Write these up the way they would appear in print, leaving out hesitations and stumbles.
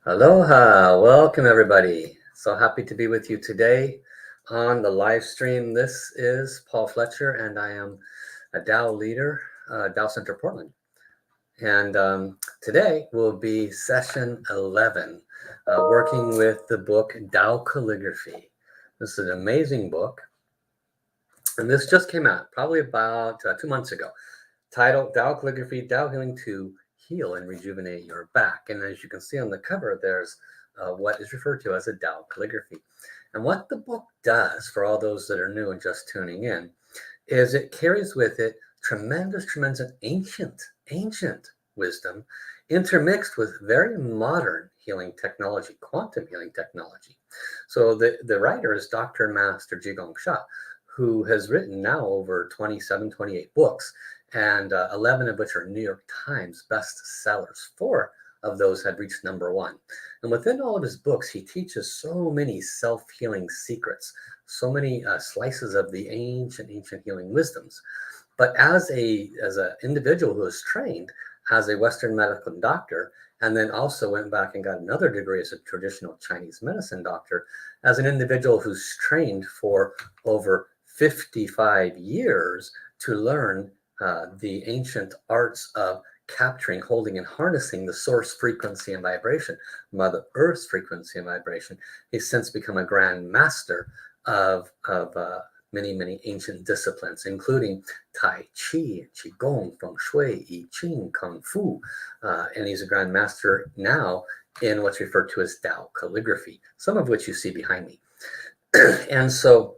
Aloha, welcome everybody. So happy to be with you today on the live stream. This is Paul Fletcher, and I am a Tao leader, Tao Center Portland. And today will be session 11, working with the book Tao Calligraphy. This is an amazing book, and this just came out probably about 2 months ago. Titled Tao Calligraphy, Tao Healing to Heal and Rejuvenate Your Back. And as you can see on the cover, there's what is referred to as a Tao calligraphy. And what the book does, for all those that are new and just tuning in, is it carries with it tremendous ancient wisdom intermixed with very modern healing technology, quantum healing technology. So the writer is Dr. Master Jigong Sha, who has written now over 27, 28 books, and 11 of which are New York Times bestsellers. 4 of those had reached #1. And within all of his books, he teaches so many self-healing secrets, so many slices of the ancient healing wisdoms. But as an individual who is trained as a Western medical doctor, and then also went back and got another degree as a traditional Chinese medicine doctor, as an individual who's trained for over 55 years to learn the ancient arts of capturing, holding, and harnessing the source frequency and vibration, Mother Earth's frequency and vibration. He's since become a grand master of many ancient disciplines, including Tai Chi, Qigong, Feng Shui, I Ching, Kung Fu, and he's a grand master now in what's referred to as Tao calligraphy, some of which you see behind me. And so,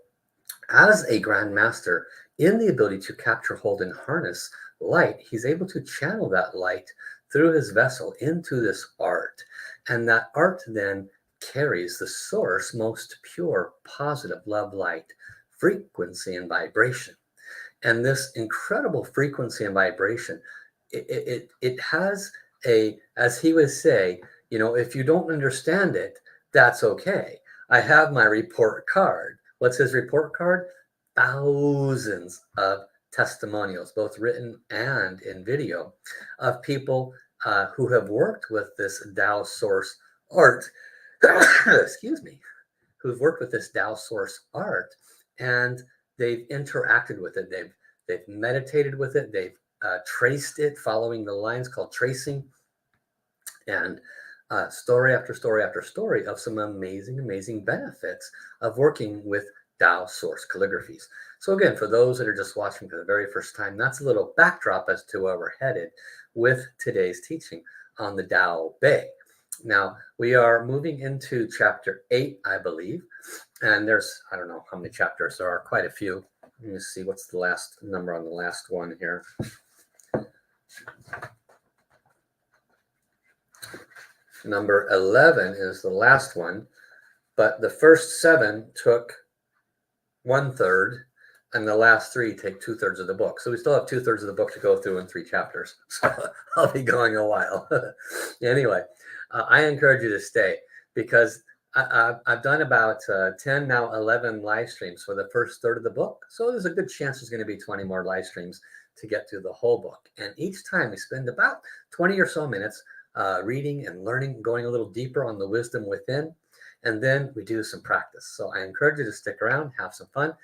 as a grand master in the ability to capture, hold, and harness light, he's able to channel that light through his vessel into this art. And that art then carries the source, most pure, positive love light, frequency and vibration. And this incredible frequency and vibration, it has a, as he would say, if you don't understand it, that's okay. I have my report card. What's his report card? Thousands of testimonials, both written and in video, of people who have worked with this Tao source art, excuse me, who've worked with this Tao source art, and they've interacted with it. They've meditated with it. They've traced it, following the lines called tracing, and story after story after story of some amazing benefits of working with Tao source calligraphies. So again, for those that are just watching for the very first time, that's a little backdrop as to where we're headed with today's teaching on the Tao Bei. Now, we are moving into chapter 8, I believe, and there's, I don't know how many chapters there are, quite a few. Let me see, what's the last number on the last one here? Number 11 is the last one, but the first 7 took 1/3, and the last 3 take 2/3 of the book. So we still have 2/3 of the book to go through in 3 chapters. So I'll be going a while. Anyway, I encourage you to stay, because I've done about 10, now 11 live streams for the first third of the book. So there's a good chance there's going to be 20 more live streams to get through the whole book. And each time we spend about 20 or so minutes reading and learning, going a little deeper on the wisdom within. And then we do some practice. So I encourage you to stick around, have some fun,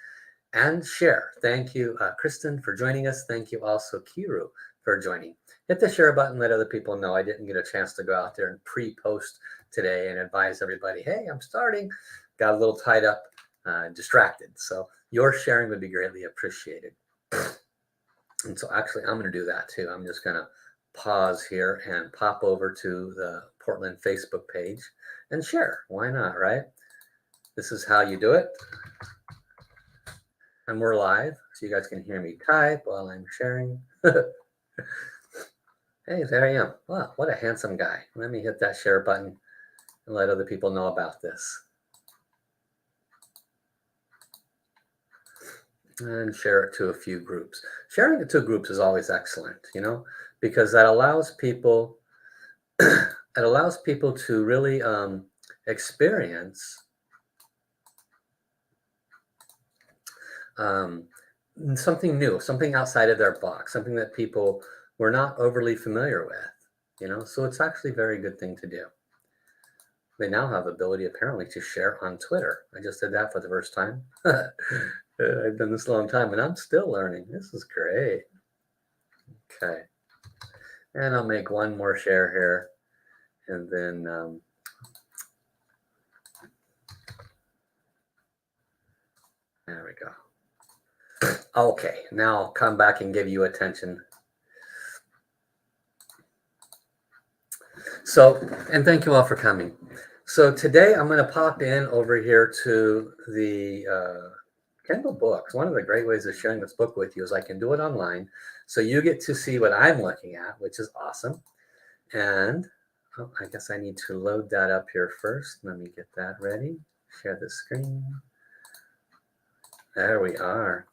and share. Thank you, Kristen, for joining us. Thank you also, Kiru, for joining. Hit the share button, let other people know. I didn't get a chance to go out there and pre-post today and advise everybody, hey, I'm starting. Got a little tied up, distracted. So your sharing would be greatly appreciated. And so actually, I'm going to do that too. I'm just going to pause here and pop over to the Portland Facebook page and share. Why not, right? This is how you do it. And we're live, so you guys can hear me type while I'm sharing. Hey, there I am. Wow, what a handsome guy. Let me hit that share button and let other people know about this. And share it to a few groups. Sharing it to groups is always excellent, because that allows people to really experience something new, something outside of their box, something that people were not overly familiar with. so it's actually a very good thing to do. They now have the ability apparently to share on Twitter. I just did that for the first time. I've done this a long time and I'm still learning. This is great. Okay. And I'll make one more share here and then there we go. Okay, now I'll come back and give you attention. So, and thank you all for coming. So today I'm going to pop in over here to the Kindle books. One of the great ways of sharing this book with you is I can do it online. So you get to see what I'm looking at, which is awesome. And I guess I need to load that up here first. Let me get that ready. Share the screen. There we are.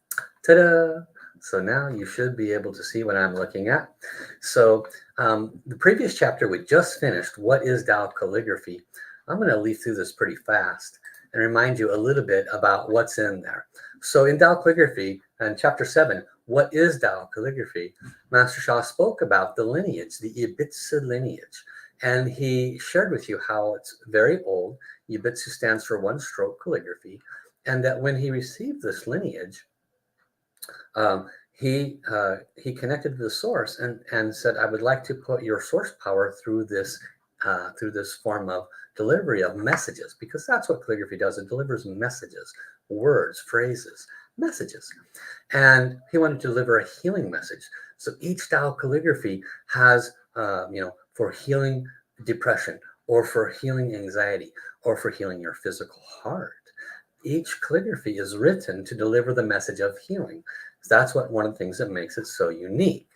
Ta-da! So now you should be able to see what I'm looking at. So the previous chapter we just finished, what is Tao Calligraphy? I'm going to leaf through this pretty fast and remind you a little bit about what's in there. So in Tao Calligraphy, in chapter 7, what is Tao Calligraphy? Master Sha spoke about the lineage, the Ibitsu lineage, and he shared with you how it's very old. Ibitsu stands for one stroke calligraphy, and that when he received this lineage, he connected to the source and said, I would like to put your source power through this form of delivery of messages, because that's what calligraphy does. It delivers messages, words, phrases, messages. And he wanted to deliver a healing message. So each Tao calligraphy has, for healing depression, or for healing anxiety, or for healing your physical heart. Each calligraphy is written to deliver the message of healing. That's one of the things that makes it so unique.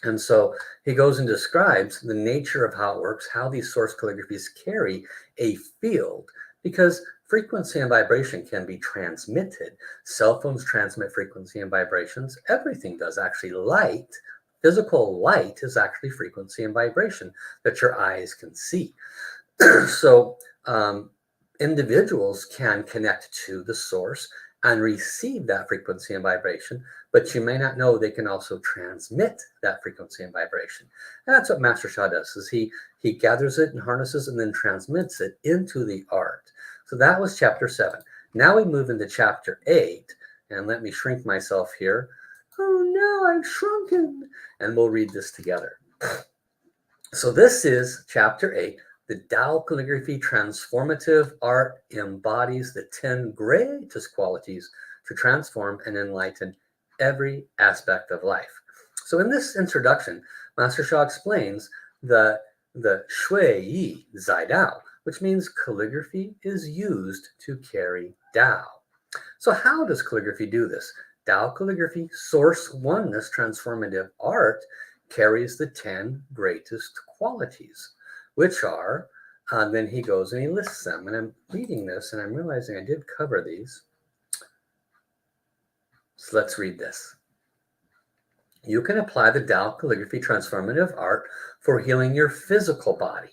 And so he goes and describes the nature of how it works, how these source calligraphies carry a field, because frequency and vibration can be transmitted. Cell phones transmit frequency and vibrations. Everything does. Actually, light, physical light, is actually frequency and vibration that your eyes can see. So individuals can connect to the source and receive that frequency and vibration, but you may not know they can also transmit that frequency and vibration. And that's what Master Sha does, is he gathers it and harnesses and then transmits it into the art. So that was chapter 7. Now we move into chapter 8, and let me shrink myself here. Oh no, I've shrunken. And we'll read this together. So this is chapter 8. The Tao Calligraphy transformative art embodies the 10 greatest qualities to transform and enlighten every aspect of life. So in this introduction, Master Sha explains the Shui Yi Zai Dao, which means calligraphy is used to carry Tao. So how does calligraphy do this? Tao Calligraphy, source oneness transformative art, carries the 10 greatest qualities, which are, then he goes and he lists them. And I'm reading this and I'm realizing I did cover these. So let's read this. You can apply the Tao Calligraphy transformative art for healing your physical body.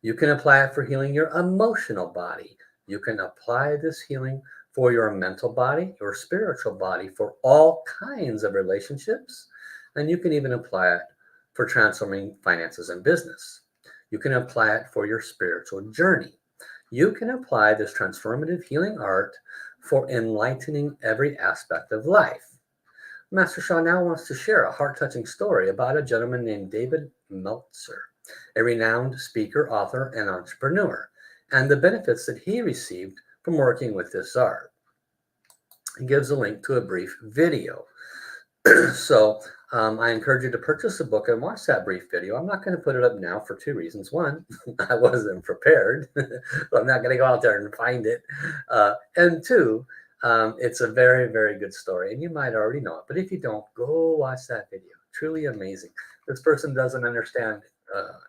You can apply it for healing your emotional body. You can apply this healing for your mental body, your spiritual body, for all kinds of relationships. And you can even apply it for transforming finances and business. You can apply it for your spiritual journey. You can apply this transformative healing art for enlightening every aspect of life. Master Sha now wants to share a heart-touching story about a gentleman named David Meltzer, a renowned speaker, author, and entrepreneur, and the benefits that he received from working with this art. He gives a link to a brief video. So I encourage you to purchase the book and watch that brief video. I'm not going to put it up now for 2 reasons. One, I wasn't prepared, so I'm not going to go out there and find it. And 2, it's a very, very good story, and you might already know it. But if you don't, go watch that video. Truly amazing. This person doesn't understand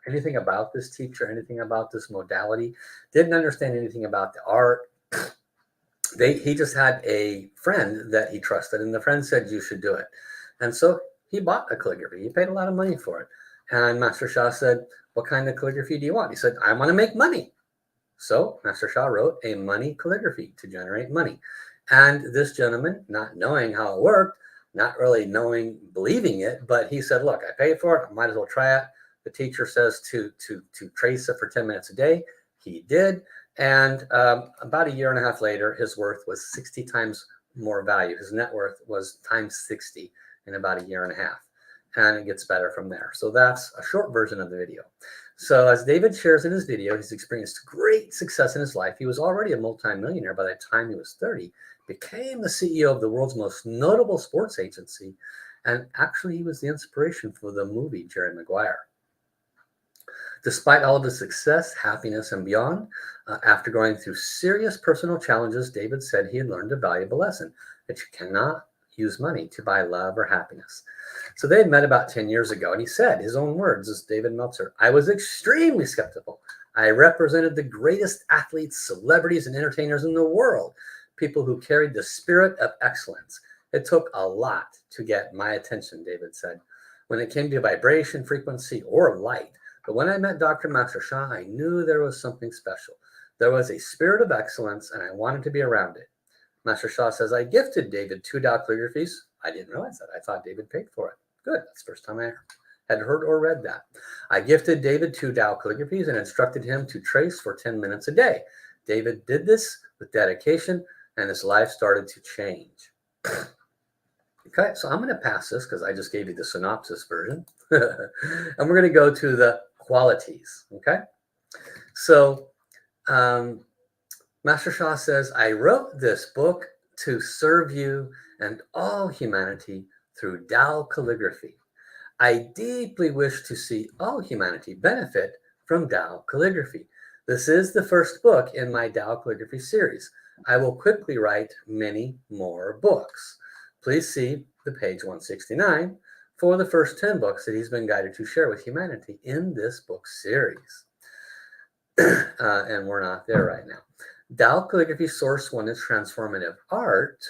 anything about this teacher, anything about this modality, didn't understand anything about the art. He just had a friend that he trusted, and the friend said, you should do it. And so he bought a calligraphy. He paid a lot of money for it. And Master Sha said, what kind of calligraphy do you want? He said, I want to make money. So Master Sha wrote a money calligraphy to generate money. And this gentleman, not knowing how it worked, not really believing it, but he said, look, I paid for it. I might as well try it. The teacher says to trace it for 10 minutes a day. He did. And about a year and a half later, his worth was 60 times more value. His net worth was times 60 in about a year and a half. And it gets better from there. So that's a short version of the video. So as David shares in his video, he's experienced great success in his life. He was already a multimillionaire by the time he was 30, became the CEO of the world's most notable sports agency, and actually he was the inspiration for the movie Jerry Maguire. Despite all of his success, happiness, and beyond, after going through serious personal challenges, David said he had learned a valuable lesson, that you cannot use money to buy love or happiness. So they had met about 10 years ago, and he said, his own words as David Meltzer, I was extremely skeptical. I represented the greatest athletes, celebrities, and entertainers in the world, people who carried the spirit of excellence. It took a lot to get my attention, David said, when it came to vibration, frequency, or light. But when I met Dr. Master Sha, I knew there was something special. There was a spirit of excellence, and I wanted to be around it. Master Sha says, I gifted David 2 Tao calligraphies. I didn't realize that. I thought David paid for it. Good. That's the first time I had heard or read that. I gifted David 2 Tao calligraphies and instructed him to trace for 10 minutes a day. David did this with dedication, and his life started to change. Okay, so I'm going to pass this because I just gave you the synopsis version. And we're going to go to the qualities. Okay, so Master Sha says, I wrote this book to serve you and all humanity through Tao calligraphy. I deeply wish to see all humanity benefit from Tao calligraphy. This is the first book in my Tao calligraphy series. I will quickly write many more books. Please see the page 169 for the first 10 books that he's been guided to share with humanity in this book series. And we're not there right now. Tao calligraphy source 1 is transformative art,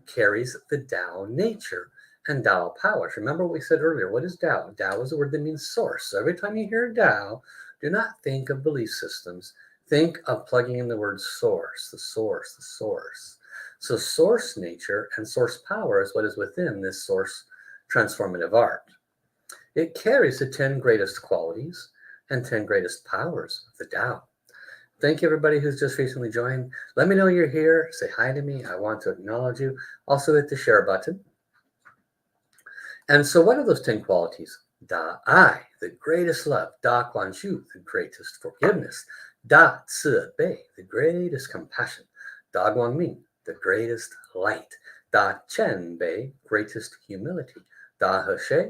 carries the Tao nature and Tao powers. Remember what we said earlier. What is Tao? Tao is a word that means source. So every time you hear Tao, do not think of belief systems. Think of plugging in the word source, the source, the source. So source nature and source power is what is within this source transformative art. It carries the 10 greatest qualities and 10 greatest powers of the Tao. Thank you, everybody who's just recently joined. Let me know you're here. Say hi to me. I want to acknowledge you. Also hit the share button. And so what are those 10 qualities? Da Ai, the greatest love. Da Guan Shu, the greatest forgiveness. Da Ci Bei, the greatest compassion. Da Guang Ming, the greatest light. Da Chen Bei, greatest humility. Da He She,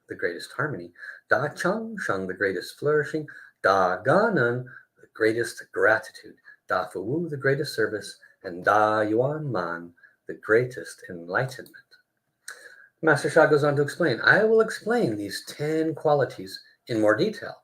the greatest harmony. Da Chang Sheng, the greatest flourishing. Da Ga Nan, the greatest gratitude. Da Fu Wu, the greatest service. And Da Yuan Man, the greatest enlightenment. Master Sha goes on to explain, I will explain these 10 qualities in more detail.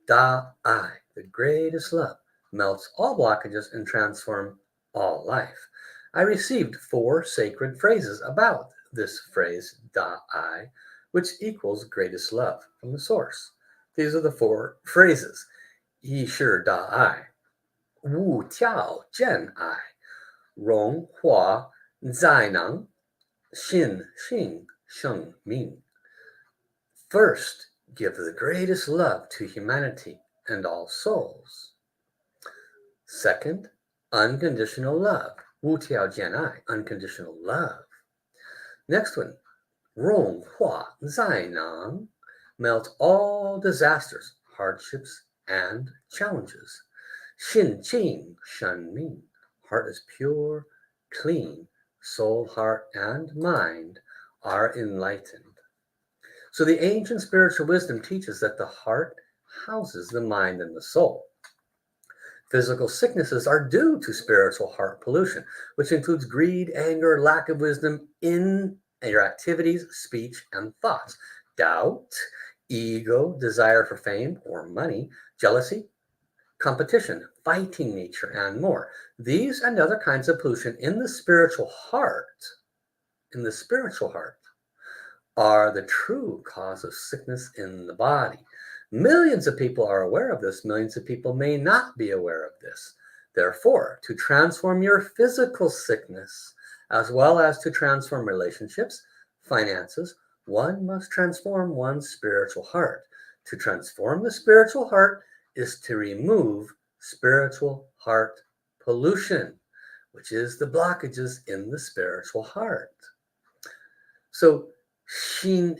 Da Ai, the greatest love, melts all blockages and transforms all life. I received 4 sacred phrases about this phrase, Da Ai, which equals greatest love from the source. These are the 4 phrases. Yi Shi Da Ai, Wu Tiao Jian Ai, Rong Hua Zai Nang, Xin Xing Sheng Ming. First, give the greatest love to humanity and all souls. Second, unconditional love. Wu Tiao Jian Ai, unconditional love. Next one, Rong Hua Zai Nang, melt all disasters, hardships, and challenges. Xin Qing Shen Ming, heart is pure, clean, soul, heart, and mind are enlightened. So the ancient spiritual wisdom teaches that the heart houses the mind and the soul. Physical sicknesses are due to spiritual heart pollution, which includes greed, anger, lack of wisdom in your activities, speech, and thoughts, doubt, ego, desire for fame or money, jealousy, competition, fighting nature, and more. These and other kinds of pollution in the spiritual heart, are the true cause of sickness in the body. Millions of people are aware of this. Millions of people may not be aware of this. Therefore, to transform your physical sickness, as well as to transform relationships, finances, one must transform one's spiritual heart. To transform the spiritual heart is to remove spiritual heart pollution, which is the blockages in the spiritual heart. So Xin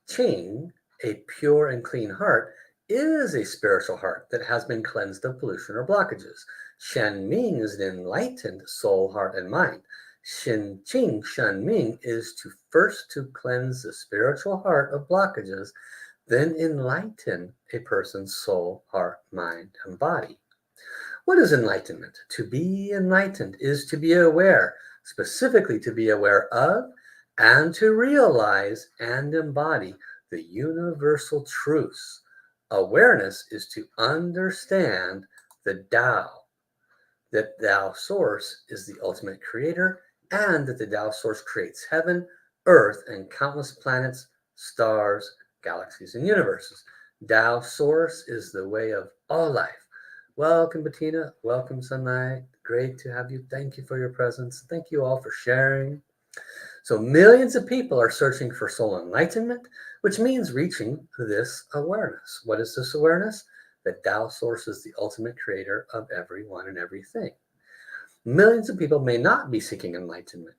Qing, a pure and clean heart, is a spiritual heart that has been cleansed of pollution or blockages. Shen Ming is an enlightened soul, heart, and mind. Xin Qing, Shen Ming is to cleanse the spiritual heart of blockages, then enlighten a person's soul, heart, mind, and body. What is enlightenment? To be enlightened is to be aware, specifically to be aware of and to realize and embody the universal truths. Awareness is to understand the Tao, that Tao Source is the ultimate creator, and that the Tao Source creates heaven, earth, and countless planets, stars, galaxies, and universes. Tao Source is the way of all life. Welcome, Bettina. Welcome, Sunlight. Great to have you. Thank you for your presence. Thank you all for sharing. So millions of people are searching for soul enlightenment, which means reaching this awareness. What is this awareness? That Tao Source is the ultimate creator of everyone and everything. Millions of people may not be seeking enlightenment.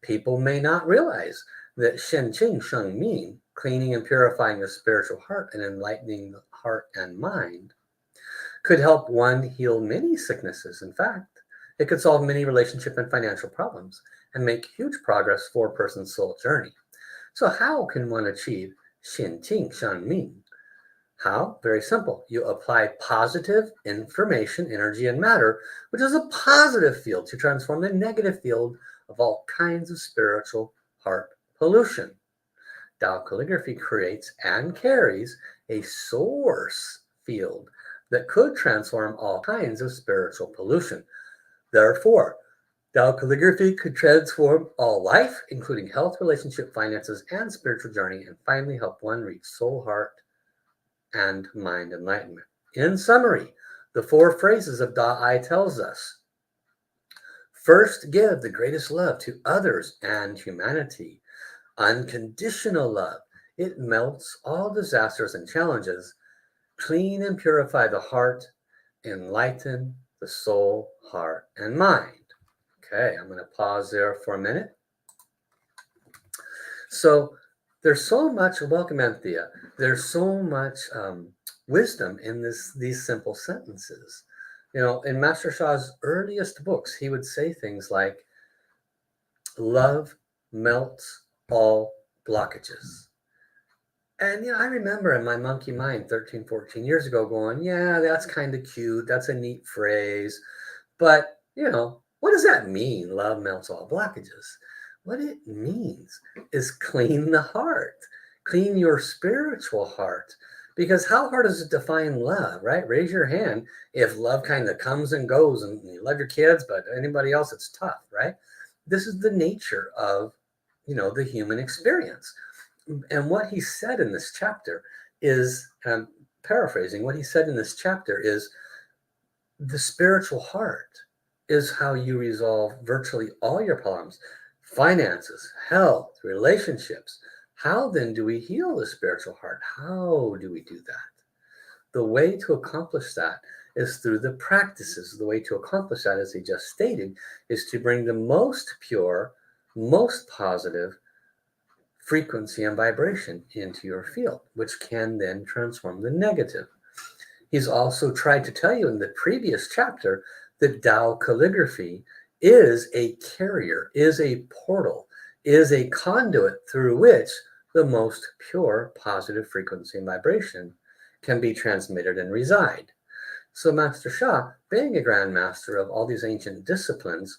People may not realize that Shen Qing Sheng Ming, cleaning and purifying the spiritual heart and enlightening the heart and mind, could help one heal many sicknesses. In fact, it could solve many relationship and financial problems and make huge progress for a person's soul journey. So how can one achieve Xin Qing Shan Ming? How? Very simple. You apply positive information, energy, and matter, which is a positive field, to transform the negative field of all kinds of spiritual heart pollution. Tao Calligraphy creates and carries a source field that could transform all kinds of spiritual pollution. Therefore, Tao Calligraphy could transform all life, including health, relationship, finances, and spiritual journey, and finally help one reach soul, heart, and mind enlightenment. In summary, the 4 phrases of Da'ai tells us: first, give the greatest love to others and humanity. Unconditional love. It melts all disasters and challenges. Clean and purify the heart. Enlighten the soul, heart, and mind. Okay, I'm going to pause there for a minute. So there's so much, welcome Anthea, there's so much wisdom in these simple sentences. You know, in Master Sha's earliest books, he would say things like, love melts all blockages. And, you know, I remember in my monkey mind 13, 14 years ago going, yeah, that's kind of cute. That's a neat phrase. But, you know, what does that mean? Love melts all blockages. What it means is clean the heart, clean your spiritual heart. Because how hard is it to find love, right? Raise your hand if love kind of comes and goes and you love your kids, but anybody else, it's tough, right? This is the nature of, you know, the human experience. And what he said in this chapter is, paraphrasing, what he said in this chapter is, the spiritual heart is how you resolve virtually all your problems: finances, health, relationships. How then do we heal the spiritual heart? How do we do that? The way to accomplish that is through the practices. The way to accomplish that, as he just stated, is to bring the most pure, most positive frequency and vibration into your field, which can then transform the negative. He's also tried to tell you in the previous chapter that Tao Calligraphy is a carrier, is a portal, is a conduit through which the most pure positive frequency and vibration can be transmitted and reside. So Master Sha, being a grand master of all these ancient disciplines,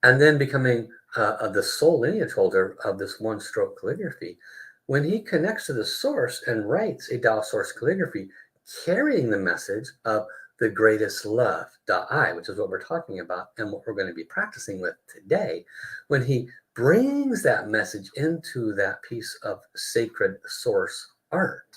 and then becoming the sole lineage holder of this one-stroke calligraphy, when he connects to the source and writes a Tao Source calligraphy carrying the message of the greatest love, Da'ai, which is what we're talking about and what we're going to be practicing with today, when he brings that message into that piece of sacred source art,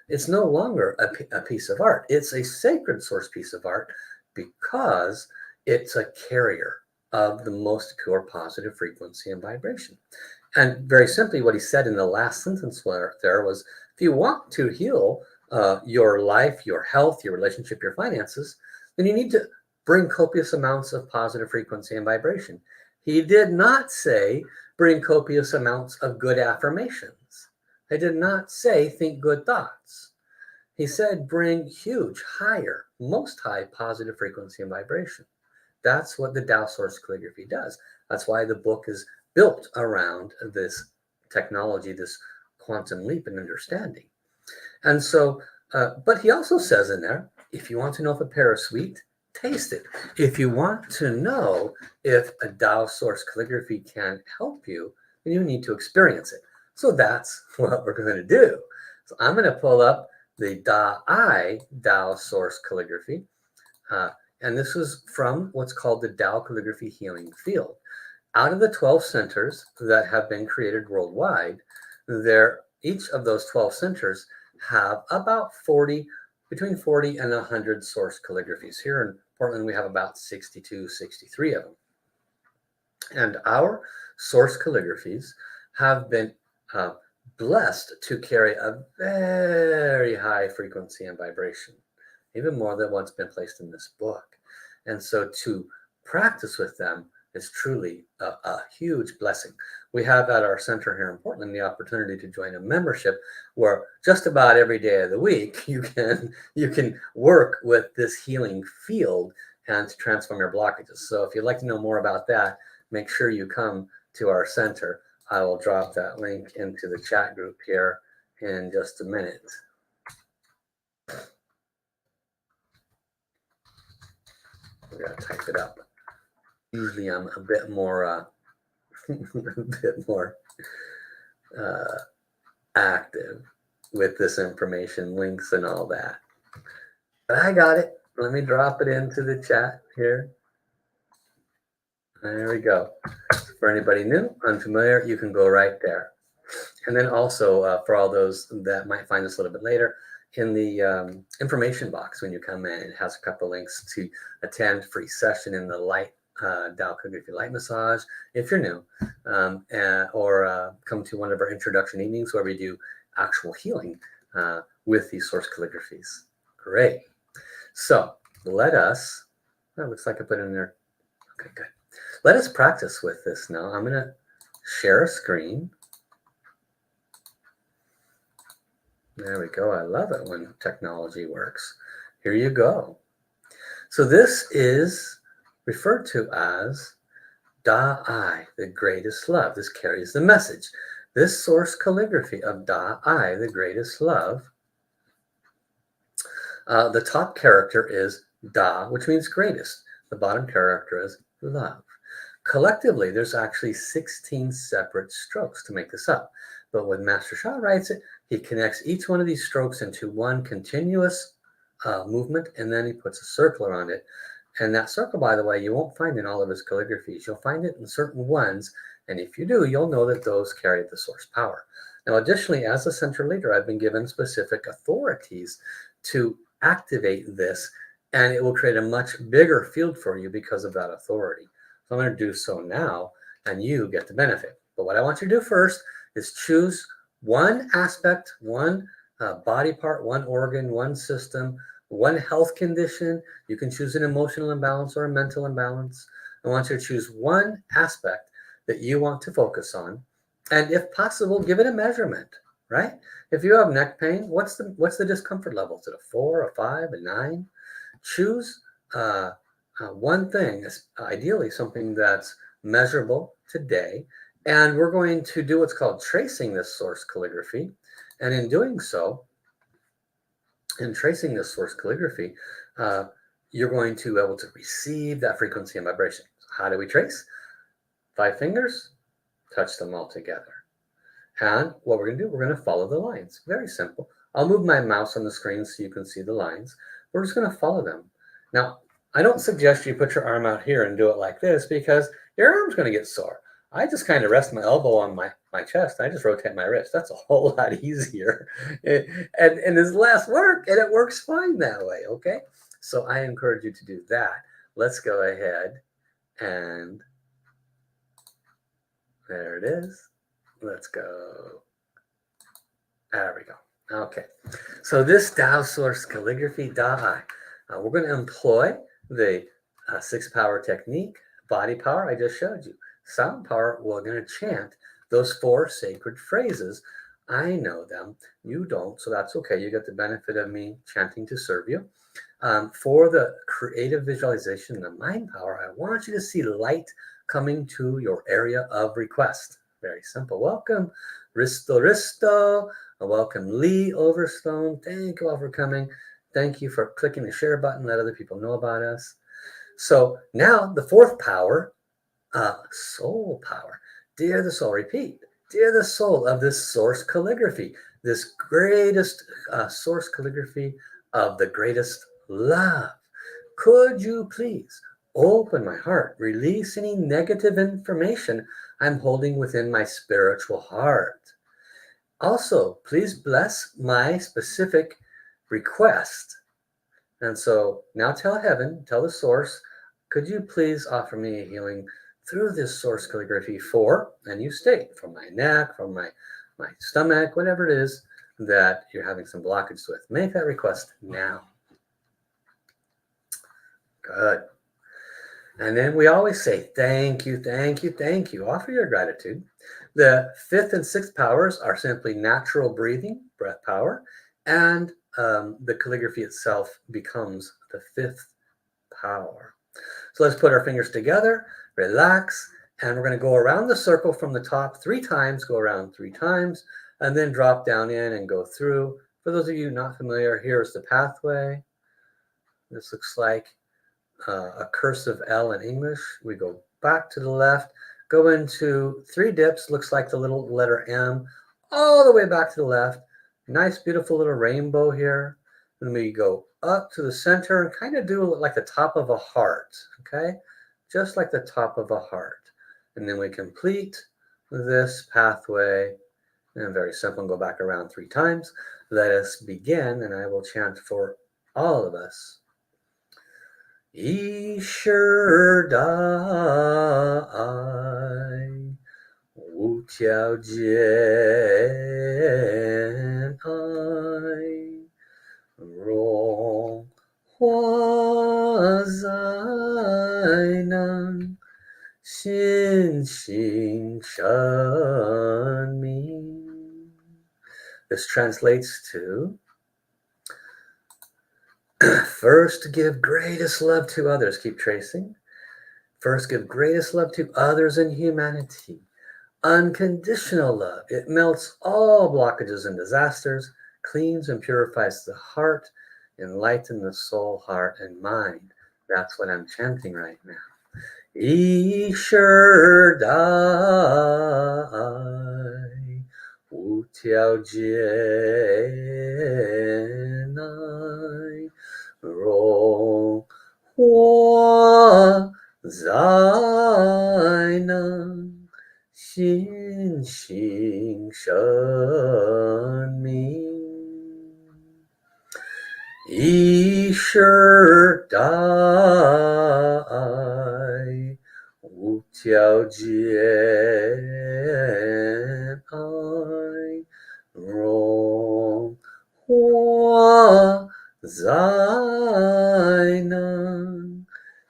it's no longer a piece of art. It's a sacred source piece of art because it's a carrier of the most pure positive frequency and vibration. And very simply, what he said in the last sentence there was, If you want to heal your life, your health, your relationship, your finances, then you need to bring copious amounts of positive frequency and vibration. He did not say bring copious amounts of good affirmations. He did not say think good thoughts. He said bring huge, higher, most high positive frequency and vibration. That's what the Tao Source Calligraphy does. That's why the book is built around this technology, this quantum leap in understanding. And so, but he also says in there, if you want to know if a pear is sweet, taste it. If you want to know if a Tao Source Calligraphy can help you, then you need to experience it. So that's what we're going to do. So I'm going to pull up the Tao Source Calligraphy. And this is from what's called the Tao Calligraphy Healing Field. Out of the 12 centers that have been created worldwide, each of those 12 centers have about between 40 and 100 source calligraphies. Here in Portland, we have about 62, 63 of them. And our source calligraphies have been blessed to carry a very high frequency and vibration, even more than what's been placed in this book. And so to practice with them is truly a huge blessing. We have at our center here in Portland the opportunity to join a membership where just about every day of the week you can work with this healing field and to transform your blockages. So if you'd like to know more about that, make sure you come to our center. I will drop that link into the chat group here in just a minute. We gotta type it up. Usually I'm a bit more active with this information, links and all that. But I got it. Let me drop it into the chat here. There we go. For anybody new, unfamiliar, you can go right there. And then also for all those that might find this a little bit later, in the information box when you come in, it has a couple links to attend free session in the Tao Calligraphy light massage if you're new, or come to one of our introduction evenings where we do actual healing with these source calligraphies. Great. So let us, that looks like I put in there. Okay, good. Let us practice with this now. I'm going to share a screen. There we go. I love it when technology works. Here you go. So this is referred to as Da-I, the greatest love. This carries the message. This source calligraphy of Da-I, the greatest love, the top character is Da, which means greatest. The bottom character is love. Collectively, there's actually 16 separate strokes to make this up. But when Master Sha writes it, he connects each one of these strokes into one continuous movement, and then he puts a circle around it. And that circle, by the way, you won't find in all of his calligraphies. You'll find it in certain ones, and if you do, you'll know that those carry the source power. Now, additionally, as a center leader, I've been given specific authorities to activate this, and it will create a much bigger field for you because of that authority. So I'm going to do so now, and you get the benefit. But what I want you to do first is choose one aspect, one body part, one organ, one system, one health condition. You can choose an emotional imbalance or a mental imbalance. I want you to choose one aspect that you want to focus on, and if possible, give it a measurement, right? If you have neck pain, what's the discomfort level? Is it a 4, a 5, a 9? Choose one thing, ideally something that's measurable today, and we're going to do what's called tracing this source calligraphy. And in doing so, in tracing this source calligraphy, you're going to be able to receive that frequency and vibration. So how do we trace? 5 fingers, touch them all together. And what we're going to do, we're going to follow the lines. Very simple. I'll move my mouse on the screen so you can see the lines. We're just going to follow them. Now, I don't suggest you put your arm out here and do it like this because your arm's going to get sore. I just kind of rest my elbow on my chest. I just rotate my wrist. That's a whole lot easier. And it's less work, and it works fine that way, okay? So I encourage you to do that. Let's go ahead and there it is. Let's go. There we go. Okay, so this Tao Source Calligraphy Dai, we're going to employ the 6-power technique, body power I just showed you. Sound power, we're going to chant those 4 sacred phrases. I know them, you don't, so that's okay. You get the benefit of me chanting to serve you. For the creative visualization, the mind power, I want you to see light coming to your area of request. Very simple. Welcome, Risto Risto. Welcome, Lee Overstone. Thank you all for coming. Thank you for clicking the share button. Let other people know about us. So now the 4th power, soul power. Dear the soul, repeat. Dear the soul of this source calligraphy, this greatest source calligraphy of the greatest love, could you please open my heart, release any negative information I'm holding within my spiritual heart. Also, please bless my specific request. And so now tell heaven, tell the source, could you please offer me a healing through this source calligraphy for, and you state, from my neck, from my stomach, whatever it is that you're having some blockage with. Make that request now. Good. And then we always say, thank you, thank you, thank you. Offer your gratitude. The 5th and 6th powers are simply natural breathing, breath power, and the calligraphy itself becomes the 5th power. So let's put our fingers together, relax, and we're going to go around the circle from the top 3 times, go around 3 times, and then drop down in and go through. For those of you not familiar, here's the pathway. This looks like a cursive L in English. We go back to the left, go into 3 dips, looks like the little letter M, all the way back to the left. Nice, beautiful little rainbow here. Then we go up to the center and kind of do like the top of a heart, okay? Just like the top of a heart. And then we complete this pathway, and very simple, and go back around 3 times. Let us begin, and I will chant for all of us. 一世大爱，无条件爱，融化灾难，心性生命。This translates to, first, give greatest love to others. Keep tracing. First, give greatest love to others in humanity. Unconditional love. It melts all blockages and disasters, cleans and purifies the heart, enlightens the soul, heart, and mind. That's what I'm chanting right now. 一世大爱，无条件爱。融化灾难，心性生命。一世大爱，无条件爱，融化灾难，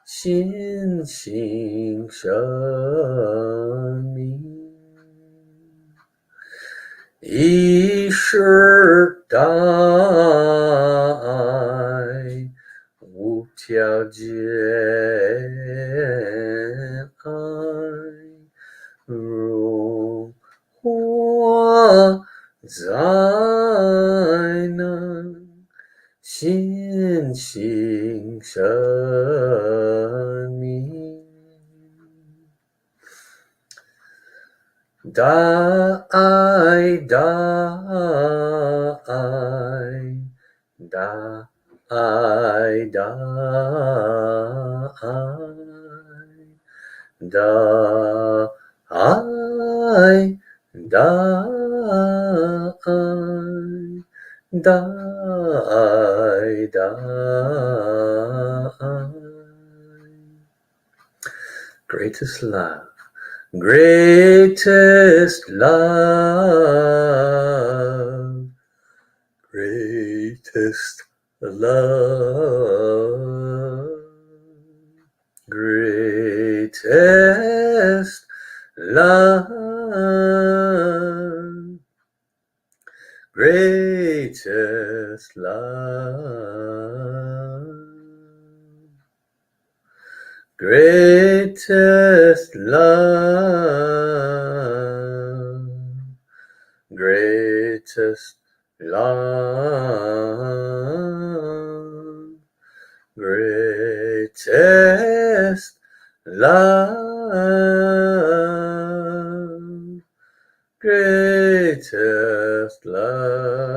心性生命。一世大爱，无条件爱，融化灾难，心性生命。大爱大爱，大爱大爱，大爱大爱，大爱大爱。Greatest love. Greatest love, Greatest love, greatest love, greatest love, greatest love, greatest love, greatest love, greatest love.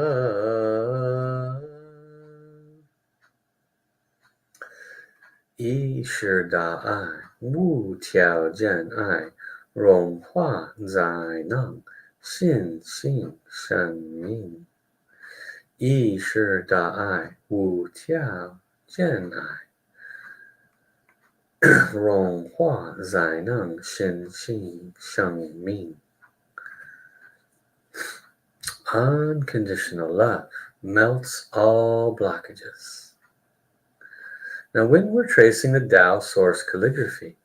一是大爱，无条件爱，融化灾难，心性生命。一是大爱，无条件爱，融化灾难，心性生命。Unconditional love melts all blockages. Now, when we're tracing the Tao source calligraphy,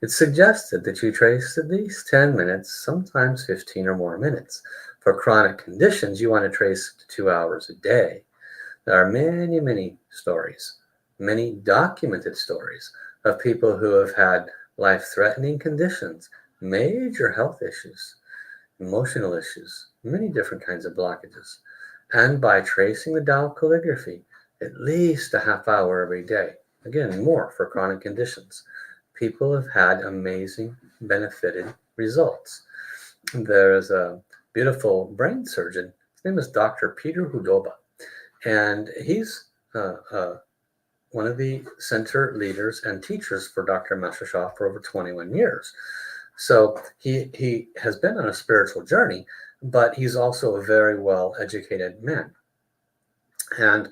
it's suggested that you trace at least 10 minutes, sometimes 15 or more minutes. For chronic conditions, you want to trace 2 hours a day. There are many, many stories, many documented stories of people who have had life-threatening conditions, major health issues, emotional issues, many different kinds of blockages. And by tracing the Tao calligraphy, at least a half hour every day, again, more for chronic conditions, people have had amazing benefited results. There is a beautiful brain surgeon. His name is Dr. Peter Hudoba, and he's one of the center leaders and teachers for Dr. Masha for over 21 years. So he has been on a spiritual journey, but he's also a very well-educated man. And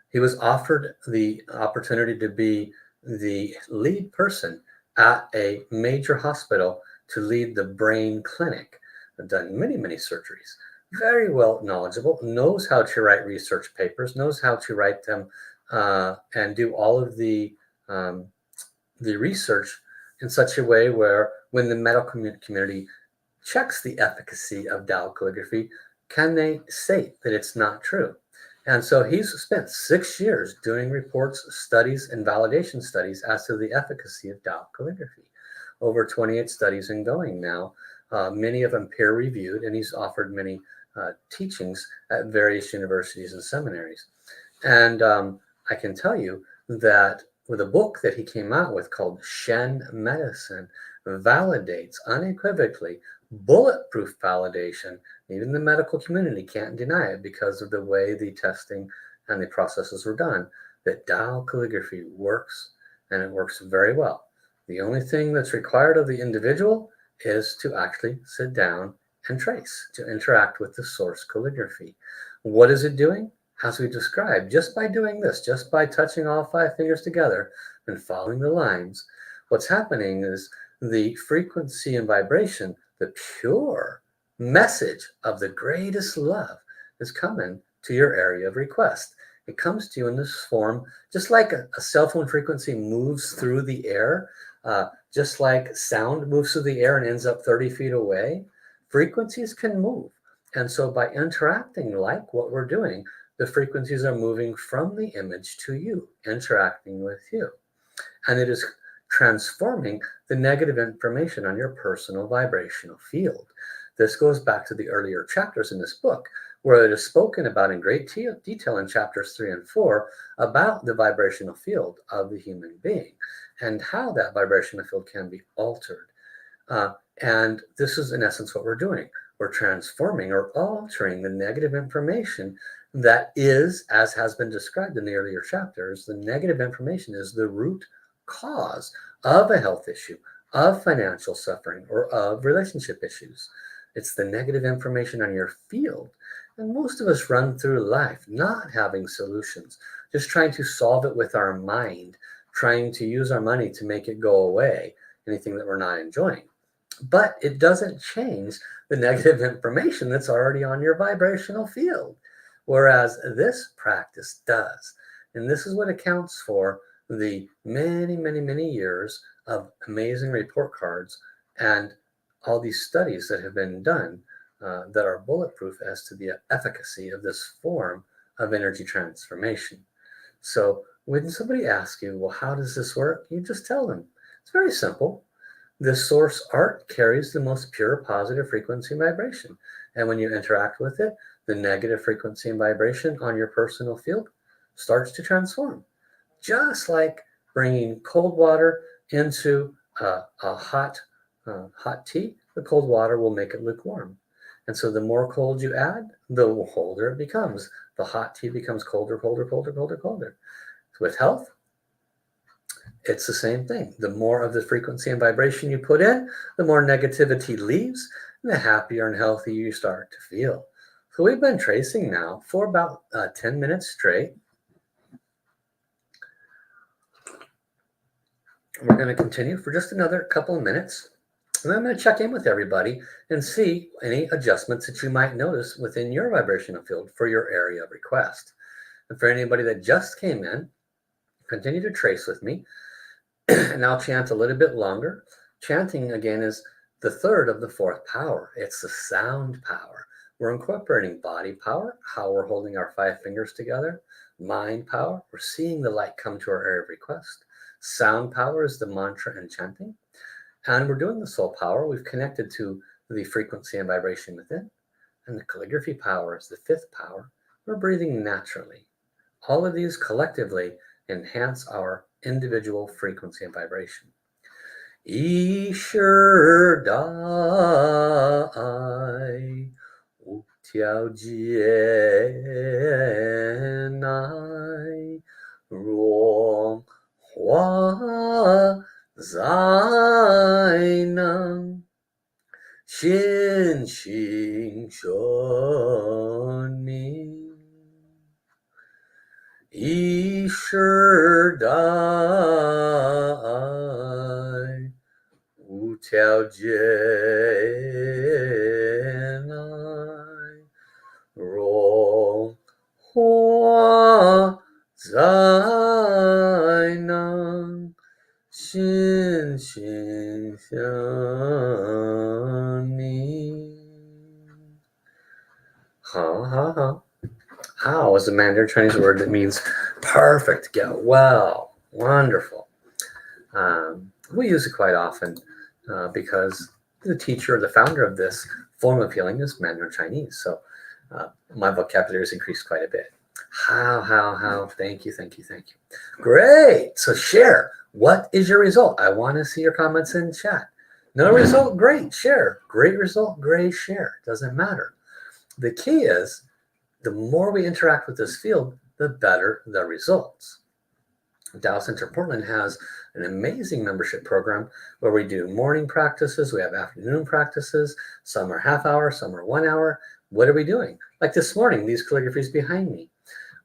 he was offered the opportunity to be the lead person at a major hospital to lead the brain clinic. I've done many, many surgeries. Very well knowledgeable, knows how to write research papers, knows how to write them and do all of the research in such a way where when the medical community checks the efficacy of Tao calligraphy, can they state that it's not true? And so he's spent 6 years doing reports, studies, and validation studies as to the efficacy of Tao calligraphy. Over 28 studies ongoing now, many of them peer-reviewed, and he's offered many teachings at various universities and seminaries. And I can tell you that with a book that he came out with called Shen Medicine, validates unequivocally, bulletproof validation. Even the medical community can't deny it because of the way the testing and the processes were done, that Tao calligraphy works, and it works very well. The only thing that's required of the individual is to actually sit down and trace, to interact with the source calligraphy. What is it doing? As we described, just by doing this, just by touching all 5 fingers together and following the lines, what's happening is the frequency and vibration, the pure message of the greatest love is coming to your area of request. It comes to you in this form, just like a cell phone frequency moves through the air, just like sound moves through the air and ends up 30 feet away, frequencies can move. And so by interacting like what we're doing, the frequencies are moving from the image to you, interacting with you. And it is transforming the negative information on your personal vibrational field. This goes back to the earlier chapters in this book, where it is spoken about in great detail in chapters 3 and 4 about the vibrational field of the human being and how that vibrational field can be altered. And this is in essence what we're doing. We're transforming or altering the negative information that is, as has been described in the earlier chapters, the negative information is the root cause of a health issue, of financial suffering, or of relationship issues. It's the negative information on your field. And most of us run through life not having solutions, just trying to solve it with our mind, trying to use our money to make it go away, anything that we're not enjoying. But it doesn't change the negative information that's already on your vibrational field. whereas this practice does. And this is what accounts for the many, many, many years of amazing report cards and all these studies that have been done that are bulletproof as to the efficacy of this form of energy transformation. So when somebody asks you, well, how does this work? You just tell them. It's very simple. The source art carries the most pure positive frequency and vibration. And when you interact with it, the negative frequency and vibration on your personal field starts to transform. Just like bringing cold water into a hot tea, the cold water will make it lukewarm. And so the more cold you add, the colder it becomes. The hot tea becomes colder, colder, colder, colder, colder. With health, it's the same thing. The more of the frequency and vibration you put in, the more negativity leaves, and the happier and healthier you start to feel. So we've been tracing now for about 10 minutes straight. We're going to continue for just another couple of minutes. And I'm going to check in with everybody and see any adjustments that you might notice within your vibrational field for your area of request. And for anybody that just came in, continue to trace with me. And I'll chant a little bit longer. Chanting, again, is the third of the fourth power. It's the sound power. We're incorporating body power, how we're holding our 5 fingers together. Mind power, we're seeing the light come to our area of request. Sound power is the mantra and chanting. And we're doing the soul power. We've connected to the frequency and vibration within. And the calligraphy power is the 5th power. We're breathing naturally. All of these collectively enhance our individual frequency and vibration. Yi-shi dai wu-tiao jian-nai ruang hua zai nang xin xing shun mi Yi-shi dai wu-tiao jian-nai rong hua zai nang xin xing shun mi. Ha. How is a Mandarin Chinese word that means perfect, get well, wonderful. We use it quite often because the teacher or the founder of this form of healing is Mandarin Chinese. So my vocabulary has increased quite a bit. How, thank you. Great, so share. What is your result? I want to see your comments in chat. No result, great, share. Great result, great, share. Doesn't matter. The key is, the more we interact with this field, the better the results. Tao Center Portland has an amazing membership program where we do morning practices, we have afternoon practices, some are half hour, some are 1 hour. What are we doing? Like this morning, these calligraphies behind me.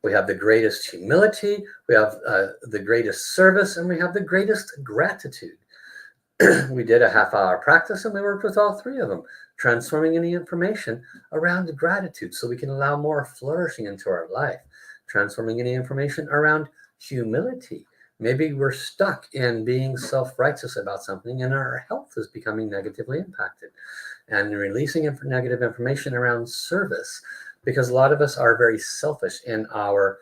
We have the greatest humility, we have the greatest service, and we have the greatest gratitude. We did a half-hour practice and we worked with all 3 of them, transforming any information around gratitude so we can allow more flourishing into our life, transforming any information around humility. Maybe we're stuck in being self-righteous about something and our health is becoming negatively impacted, and releasing negative information around service, because a lot of us are very selfish in our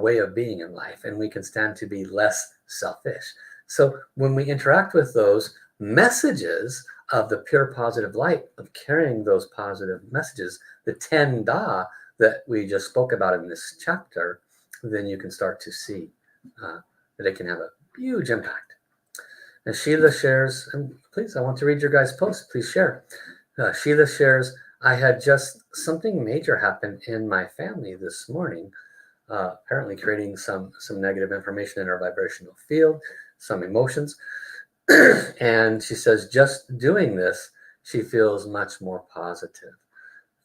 way of being in life, and we can stand to be less selfish. So when we interact with those messages of the pure positive light, of carrying those positive messages, the 10 Da that we just spoke about in this chapter, then you can start to see that it can have a huge impact. And Sheila shares, and please, I want to read your guys' post, please share. Sheila shares, I had just something major happen in my family this morning, apparently creating some negative information in our vibrational field, some emotions. And she says, just doing this, she feels much more positive.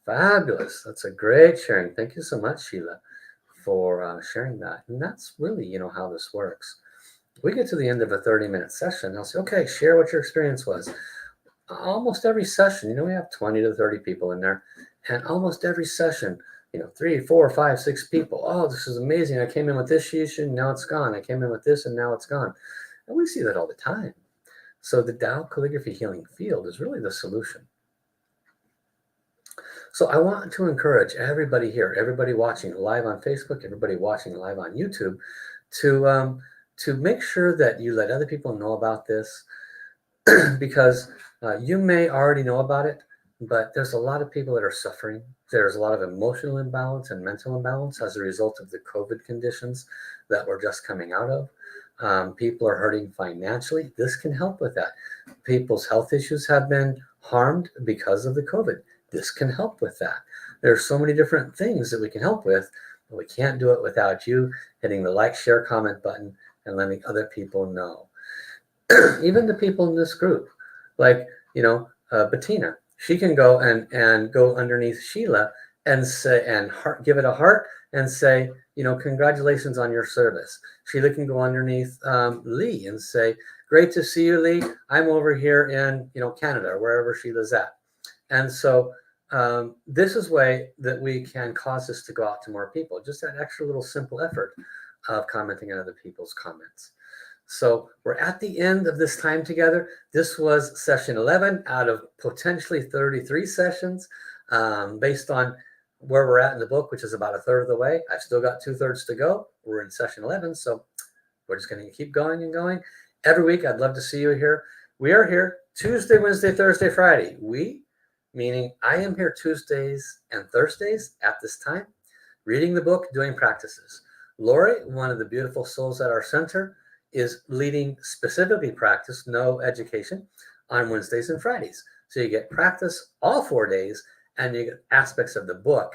Fabulous. That's a great sharing. Thank you so much, Sheila, for sharing that. And that's really, how this works. We get to the end of a 30-minute session. I'll say, okay, share what your experience was. Almost every session, we have 20 to 30 people in there. And almost every session, 3, 4, 5, 6 people. Oh, this is amazing. I came in with this issue, now it's gone. I came in with this and now it's gone. And we see that all the time. So the Tao calligraphy healing field is really the solution. So I want to encourage everybody here, everybody watching live on Facebook, everybody watching live on YouTube, to make sure that you let other people know about this, because you may already know about it, but there's a lot of people that are suffering. There's a lot of emotional imbalance and mental imbalance as a result of the COVID conditions that we're just coming out of. People are hurting financially. This can help with that. People's health issues have been harmed because of the COVID. This can help with that. There's so many different things that we can help with, but we can't do it without you hitting the like, share, comment button and letting other people know. Even the people in this group, like, Bettina, she can go and go underneath Sheila and say, and give it a heart and say, congratulations on your service. Sheila can go underneath Lee and say, great to see you, Lee. I'm over here in, Canada, or wherever Sheila's at. And so this is a way that we can cause this to go out to more people. Just that extra little simple effort of commenting on other people's comments. So we're at the end of this time together. This was session 11 out of potentially 33 sessions, based on where we're at in the book, which is about a third of the way. I've still got 2/3 to go. We're in session 11, so we're just going to keep going and going. Every week, I'd love to see you here. We are here Tuesday, Wednesday, Thursday, Friday. We, meaning I am here Tuesdays and Thursdays at this time, reading the book, doing practices. Lori, one of the beautiful souls at our center, is leading specifically practice, no education, on Wednesdays and Fridays. So you get practice all 4 days, and you get aspects of the book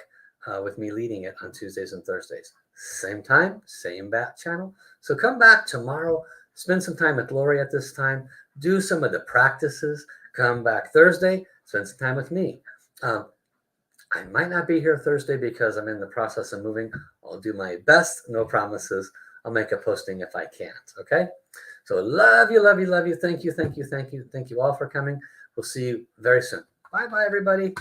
with me leading it on Tuesdays and Thursdays. Same time, same back channel. So come back tomorrow, spend some time with Lori at this time, do some of the practices, come back Thursday, spend some time with me. I might not be here Thursday because I'm in the process of moving. I'll do my best, no promises. I'll make a posting if I can't, okay? So love you, love you, love you. Thank you, thank you, thank you. Thank you all for coming. We'll see you very soon. Bye-bye, everybody.